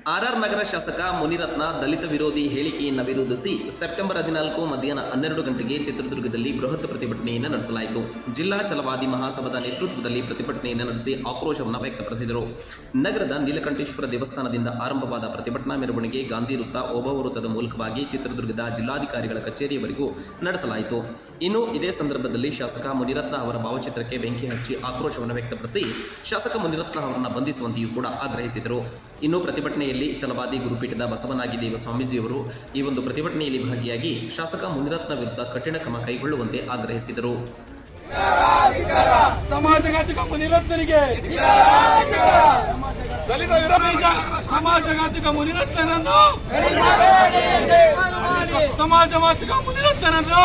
RR ನಗರ ಶಾಸಕ ಮುನಿರತ್ನ ದಲಿತ ವಿರೋಧಿ ಹೇಳಿಕೆಯನ್ನು ವಿರೋಧಿಸಿ ಸೆಪ್ಟೆಂಬರ್ 14 ಮಧ್ಯಾಹ್ನ 12 ಗಂಟೆಗೆ ಚಿತ್ರದುರ್ಗದಲ್ಲಿ ಬೃಹತ್ ಪ್ರತಿಭಟನೆಯನ್ನು ನಡೆಸಲಾಯಿತು. ಜಿಲ್ಲಾ ಛಲವಾದಿ ಮಹಾಸಭಾದ ನೇತೃತ್ವದಲ್ಲಿ ಪ್ರತಿಭಟನೆಯನ್ನು ನಡೆಸಿ ಆಕ್ರೋಶವನ್ನು ವ್ಯಕ್ತಪಡಿಸಿದರು. ನಗರದ ನೀಲಕಂಠೇಶ್ವರ ದೇವಸ್ಥಾನದಿಂದ ಆರಂಭವಾದ ಪ್ರತಿಭಟನಾ ಮೆರವಣಿಗೆ ಗಾಂಧಿ ವೃತ್ತ, ಓಬವ್ವ ವೃತ್ತದ ಮೂಲಕವಾಗಿ ಚಿತ್ರದುರ್ಗದ ಜಿಲ್ಲಾಧಿಕಾರಿಗಳ ಕಚೇರಿಯವರೆಗೂ ನಡೆಸಲಾಯಿತು. ಇನ್ನು ಇದೇ ಸಂದರ್ಭದಲ್ಲಿ ಶಾಸಕ ಮುನಿರತ್ನ ಅವರ ಭಾವಚಿತ್ರಕ್ಕೆ ಬೆಂಕಿ ಹಚ್ಚಿ ಆಕ್ರೋಶವನ್ನು ವ್ಯಕ್ತಪಡಿಸಿ ಶಾಸಕ ಮುನಿರತ್ನ ಅವರನ್ನು ಬಂಧಿಸುವಂತೆಯೂ ಕೂಡ ಆಗ್ರಹಿಸಿದರು. ಇನ್ನು ಪ್ರತಿಭಟನೆಯಲ್ಲಿ ಛಲವಾದಿ ಗುರುಪೀಠದ ಬಸವನಾಗಿ ದೇವ ಸ್ವಾಮೀಜಿಯವರು ಈ ಒಂದು ಪ್ರತಿಭಟನೆಯಲ್ಲಿ ಭಾಗಿಯಾಗಿ ಶಾಸಕ ಮುನಿರತ್ನ ವಿರುದ್ಧ ಕಠಿಣ ಕ್ರಮ ಕೈಗೊಳ್ಳುವಂತೆ ಆಗ್ರಹಿಸಿದರು. ಸಮಾಜಘಾತಕ ಮುನಿರತ್ನನಿಗೆ ದಲಿತ ವಿರೋಧಿ ಸಮಾಜಘಾತಕ ಮುನಿರತ್ನನನ್ನು ಸಮಾಜಘಾತಕ ಮುನಿರತ್ನನನ್ನು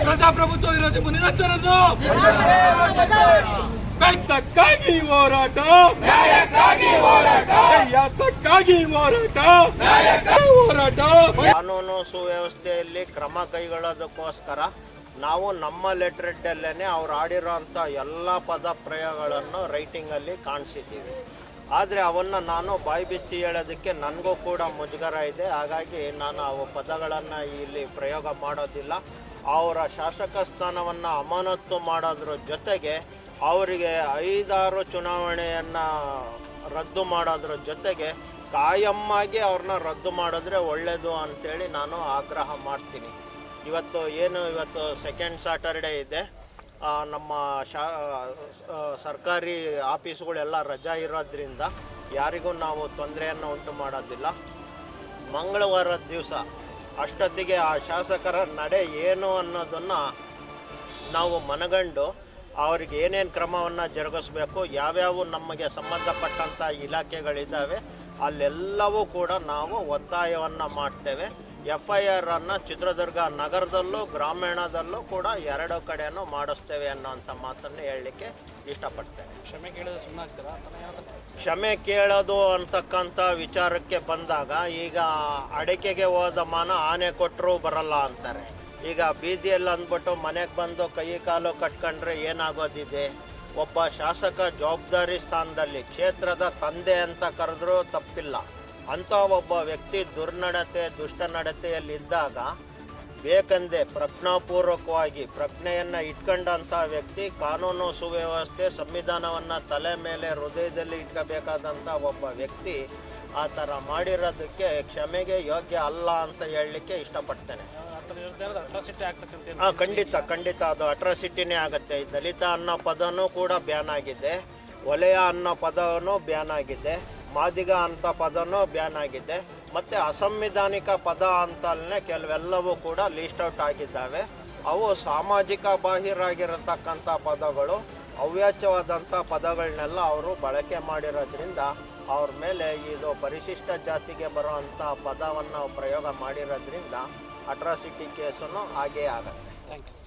ಪ್ರಜಾಪ್ರಭುತ್ವ ವಿರೋಧಿ ಮುನಿರತ್ನನನ್ನು ಬೆಟ್ಟಕ್ಕಾಗಿ ಹೋರಾಟ, ಯಾತಕ್ಕಾಗಿ ಹೋರಾಟ. ಕಾನೂನು ಸುವ್ಯವಸ್ಥೆಯಲ್ಲಿ ಕ್ರಮ ಕೈಗೊಳ್ಳೋದಕ್ಕೋಸ್ಕರ ನಾವು ನಮ್ಮ ಲೆಟರ್ ಹೆಡ್ಡಲ್ಲೇನೆ ಅವ್ರು ಆಡಿರೋಂಥ ಎಲ್ಲ ಪದ ಪ್ರಯೋಗಗಳನ್ನು ರೈಟಿಂಗಲ್ಲಿ ಕಾಣಿಸಿದ್ದೀವಿ. ಆದರೆ ಅವನ್ನು ನಾನು ಬಾಯಿ ಬಿಚ್ಚಿ ಹೇಳೋದಕ್ಕೆ ನನಗೂ ಕೂಡ ಮುಜುಗರ ಇದೆ. ಹಾಗಾಗಿ ನಾನು ಅವು ಪದಗಳನ್ನು ಇಲ್ಲಿ ಪ್ರಯೋಗ ಮಾಡೋದಿಲ್ಲ. ಅವರ ಶಾಸಕ ಸ್ಥಾನವನ್ನು ಅಮಾನತು ಮಾಡೋದ್ರ ಜೊತೆಗೆ ಅವರಿಗೆ 5-6 ಚುನಾವಣೆಯನ್ನು ರದ್ದು ಮಾಡೋದ್ರ ಜೊತೆಗೆ ಕಾಯಮ್ಮಾಗಿ ಅವ್ರನ್ನ ರದ್ದು ಮಾಡಿದ್ರೆ ಒಳ್ಳೆಯದು ಅಂಥೇಳಿ ನಾನು ಆಗ್ರಹ ಮಾಡ್ತೀನಿ. ಇವತ್ತು ಸೆಕೆಂಡ್ ಸ್ಯಾಟರ್ಡೇ ಇದೆ. ನಮ್ಮ ಸರ್ಕಾರಿ ಆಫೀಸ್ಗಳೆಲ್ಲ ರಜಾ ಇರೋದ್ರಿಂದ ಯಾರಿಗೂ ನಾವು ತೊಂದರೆಯನ್ನು ಉಂಟು ಮಾಡೋದಿಲ್ಲ. ಮಂಗಳವಾರದ ದಿವಸ ಅಷ್ಟೊತ್ತಿಗೆ ಆ ಶಾಸಕರ ನಡೆ ಏನು ಅನ್ನೋದನ್ನು ನಾವು ಮನಗಂಡು ಅವ್ರಿಗೆ ಏನೇನು ಕ್ರಮವನ್ನು ಜರುಗಿಸ್ಬೇಕು, ಯಾವ್ಯಾವ ನಮಗೆ ಸಂಬಂಧಪಟ್ಟಂಥ ಇಲಾಖೆಗಳಿದ್ದಾವೆ ಅಲ್ಲೆಲ್ಲವೂ ಕೂಡ ನಾವು ಒತ್ತಾಯವನ್ನು ಮಾಡ್ತೇವೆ. FIR ಅನ್ನು ಚಿತ್ರದುರ್ಗ ನಗರದಲ್ಲೂ ಗ್ರಾಮೀಣದಲ್ಲೂ ಕೂಡ 2 ಕಡೆಯೂ ಮಾಡಿಸ್ತೇವೆ ಅನ್ನೋಂಥ ಮಾತನ್ನು ಹೇಳಲಿಕ್ಕೆ ಇಷ್ಟಪಡ್ತೇನೆ. ಕ್ಷಮೆ ಕೇಳೋದು ಅಂತಕ್ಕಂಥ ವಿಚಾರಕ್ಕೆ ಬಂದಾಗ ಈಗ ಅಡಿಕೆಗೆ ಹೋದ ಮಾನ ಆನೆ ಕೊಟ್ಟರೂ ಬರಲ್ಲ ಅಂತಾರೆ. ಈಗ ಬೀದಿಯಲ್ಲಿ ಅಂದ್ಬಿಟ್ಟು ಮನೆಗೆ ಬಂದು ಕೈ ಕಾಲು ಕಟ್ಕೊಂಡ್ರೆ ಏನಾಗೋದಿದೆ? ಒಬ್ಬ ಶಾಸಕ ಜವಾಬ್ದಾರಿ ಸ್ಥಾನದಲ್ಲಿ ಕ್ಷೇತ್ರದ ತಂದೆ ಅಂತ ಕರೆದ್ರೂ ತಪ್ಪಿಲ್ಲ. ಅಂಥ ಒಬ್ಬ ವ್ಯಕ್ತಿ ದುರ್ನಡತೆ ದುಷ್ಟ ನಡತೆಯಲ್ಲಿದ್ದಾಗ ಬೇಕಂದೆ ಪ್ರಜ್ಞಾಪೂರ್ವಕವಾಗಿ ಪ್ರಜ್ಞೆಯನ್ನು ಇಟ್ಕೊಂಡಂಥ ವ್ಯಕ್ತಿ ಕಾನೂನು ಸುವ್ಯವಸ್ಥೆ ಸಂವಿಧಾನವನ್ನು ತಲೆ ಮೇಲೆ ಹೃದಯದಲ್ಲಿ ಇಟ್ಕೋಬೇಕಾದಂಥ ಒಬ್ಬ ವ್ಯಕ್ತಿ ಆ ಥರ ಮಾಡಿರೋದಕ್ಕೆ ಕ್ಷಮೆಗೆ ಯೋಗ್ಯ ಅಲ್ಲ ಅಂತ ಹೇಳಲಿಕ್ಕೆ ಇಷ್ಟಪಡ್ತೇನೆ. ಖಂಡಿತ ಅದು ಅಟ್ರಾಸಿಟಿನೇ ಆಗುತ್ತೆ. ದಲಿತ ಅನ್ನೋ ಪದನೂ ಕೂಡ ಬ್ಯಾನ್ ಆಗಿದೆ, ವಲಯ ಅನ್ನೋ ಪದನೂ ಬ್ಯಾನ್ ಆಗಿದೆ, ಮಾದಿಗ ಅಂತ ಪದನೂ ಬ್ಯಾನ್ ಆಗಿದೆ, ಮತ್ತು ಅಸಂವಿಧಾನಿಕ ಪದ ಅಂತಲೇ ಕೆಲವೆಲ್ಲವೂ ಕೂಡ ಲೀಸ್ಟ್ ಔಟ್ ಆಗಿದ್ದಾವೆ. ಅವು ಸಾಮಾಜಿಕ ಬಾಹಿರಾಗಿರತಕ್ಕಂಥ ಪದಗಳು, ಅವ್ಯಾಚ್ಯವಾದಂಥ ಪದಗಳನ್ನೆಲ್ಲ ಅವರು ಬಳಕೆ ಮಾಡಿರೋದ್ರಿಂದ ಅವ್ರ ಮೇಲೆ ಇದು ಪರಿಶಿಷ್ಟ ಜಾತಿಗೆ ಬರುವಂಥ ಪದವನ್ನು ಪ್ರಯೋಗ ಮಾಡಿರೋದ್ರಿಂದ ಅಟ್ರಾಸಿಟಿ ಕೇಸನ್ನು ಹಾಗೇ ಆಗುತ್ತೆ. Thank you.